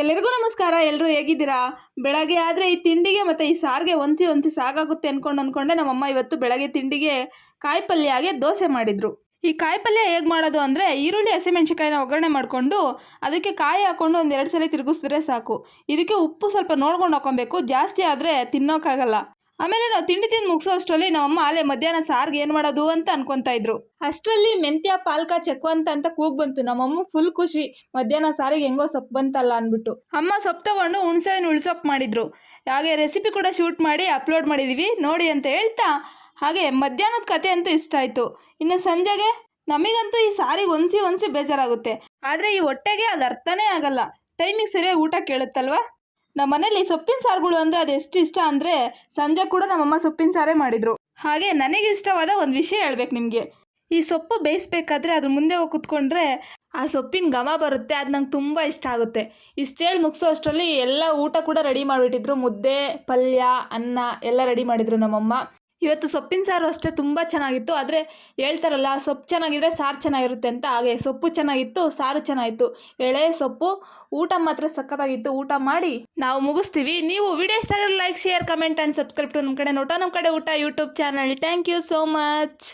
ಎಲ್ಲರಿಗೂ ನಮಸ್ಕಾರ. ಎಲ್ಲರೂ ಹೇಗಿದ್ದೀರಾ? ಬೆಳಗ್ಗೆ ಆದರೆ ಈ ತಿಂಡಿಗೆ ಮತ್ತು ಈ ಸಾರಿಗೆ ಹೊಂಸಿ ಸಾಕಾಗುತ್ತೆ ಅಂದ್ಕೊಂಡೆ ನಮ್ಮಮ್ಮ ಇವತ್ತು ಬೆಳಗ್ಗೆ ತಿಂಡಿಗೆ ಕಾಯಿ ಪಲ್ಯಗೆ ದೋಸೆ ಮಾಡಿದರು. ಈ ಕಾಯಿ ಪಲ್ಯ ಹೇಗೆ ಮಾಡೋದು ಅಂದರೆ, ಈರುಳ್ಳಿ ಹಸಿಮೆಣ್ಸಿಕಾಯಿನ ಒಗ್ಗರಣೆ ಮಾಡಿಕೊಂಡು ಅದಕ್ಕೆ ಕಾಯಿ ಹಾಕ್ಕೊಂಡು ಒಂದು 2 ಸಲ ತಿರುಗಿಸಿದ್ರೆ ಸಾಕು. ಇದಕ್ಕೆ ಉಪ್ಪು ಸ್ವಲ್ಪ ನೋಡ್ಕೊಂಡು ಹಾಕೊಬೇಕು, ಜಾಸ್ತಿ ಆದರೆ ತಿನ್ನೋಕ್ಕಾಗಲ್ಲ. ಆಮೇಲೆ ನಾವು ತಿಂಡಿ ತಿಂದು ಮುಗಿಸೋ ಅಷ್ಟರಲ್ಲಿ ನಮ್ಮಮ್ಮ ಆಲೆ ಮಧ್ಯಾಹ್ನ ಸಾರಿಗೆ ಏನು ಮಾಡೋದು ಅಂತ ಅನ್ಕೊತಾ ಇದ್ರು. ಅಷ್ಟರಲ್ಲಿ ಮೆಂತ್ಯ ಪಾಲ್ಕ ಚೆಕ್ವಂತ ಅಂತ ಕೂಗ್ ಬಂತು. ನಮ್ಮಮ್ಮ ಫುಲ್ ಖುಷಿ, ಮಧ್ಯಾಹ್ನ ಸಾರಿಗೆ ಹೆಂಗೋ ಸೊಪ್ಪು ಬಂತಲ್ಲ ಅಂದ್ಬಿಟ್ಟು. ಅಮ್ಮ ಸೊಪ್ಪು ತಗೊಂಡು ಹುಣಸೆಹಣ್ಣು ಉಳ್ಸೊಪ್ಪು ಮಾಡಿದ್ರು. ಹಾಗೆ ರೆಸಿಪಿ ಕೂಡ ಶೂಟ್ ಮಾಡಿ ಅಪ್ಲೋಡ್ ಮಾಡಿದ್ದೀವಿ, ನೋಡಿ ಅಂತ ಹೇಳ್ತಾ. ಹಾಗೆ ಮಧ್ಯಾಹ್ನದ ಕತೆ ಅಂತೂ ಇಷ್ಟ ಆಯಿತು. ಇನ್ನು ಸಂಜೆಗೆ ನಮಗಂತೂ ಈ ಸಾರಿಗೆ ಹೊಂಸಿ ಬೇಜಾರಾಗುತ್ತೆ. ಆದರೆ ಈ ಹೊಟ್ಟೆಗೆ ಅದು ಅರ್ಥನೇ ಆಗಲ್ಲ. ಟೈಮಿಗೆ ಸರಿಯಾಗಿ ಊಟ ಕೇಳುತ್ತಲ್ವ. ನಮ್ಮ ಮನೇಲಿ ಸೊಪ್ಪಿನ ಸಾರುಗಳು ಅಂದರೆ ಅದು ಎಷ್ಟು ಇಷ್ಟ ಅಂದರೆ, ಸಂಜೆ ಕೂಡ ನಮ್ಮಮ್ಮ ಸೊಪ್ಪಿನ ಸಾರೇ ಮಾಡಿದರು. ಹಾಗೆ ನನಗೆ ಇಷ್ಟವಾದ ಒಂದು ವಿಷಯ ಹೇಳ್ಬೇಕು ನಿಮಗೆ. ಈ ಸೊಪ್ಪು ಬೇಯಿಸ್ಬೇಕಾದ್ರೆ ಅದ್ರ ಮುಂದೆ ಹೋಗಿ ಕುತ್ಕೊಂಡ್ರೆ ಆ ಸೊಪ್ಪಿನ ಘಮ ಬರುತ್ತೆ, ಅದು ನಂಗೆ ತುಂಬ ಇಷ್ಟ ಆಗುತ್ತೆ. ಇಷ್ಟು ಹೇಳಿ ಮುಗಿಸೋ ಅಷ್ಟರಲ್ಲಿ ಎಲ್ಲ ಊಟ ಕೂಡ ರೆಡಿ ಮಾಡಿಬಿಟ್ಟಿದ್ರು. ಮುದ್ದೆ, ಪಲ್ಯ, ಅನ್ನ ಎಲ್ಲ ರೆಡಿ ಮಾಡಿದರು ನಮ್ಮಮ್ಮ. ಇವತ್ತು ಸೊಪ್ಪಿನ ಸಾರು ಅಷ್ಟೇ ತುಂಬ ಚೆನ್ನಾಗಿತ್ತು. ಆದರೆ ಹೇಳ್ತಾರಲ್ಲ, ಸೊಪ್ಪು ಚೆನ್ನಾಗಿದ್ರೆ ಸಾರು ಚೆನ್ನಾಗಿರುತ್ತೆ ಅಂತ. ಹಾಗೆ ಸೊಪ್ಪು ಚೆನ್ನಾಗಿತ್ತು, ಸಾರು ಚೆನ್ನಾಗಿತ್ತು. ಎಳೆ ಸೊಪ್ಪು, ಊಟ ಮಾತ್ರ ಸಖತ್ತಾಗಿತ್ತು. ಊಟ ಮಾಡಿ ನಾವು ಮುಗಿಸ್ತೀವಿ. ನೀವು ವಿಡಿಯೋ ಇಷ್ಟ ಆಗಿದ್ರೆ like, share, comment and subscribe to ನಮ್ಮ ಕಡೆ ಊಟ YouTube channel. Thank you so much.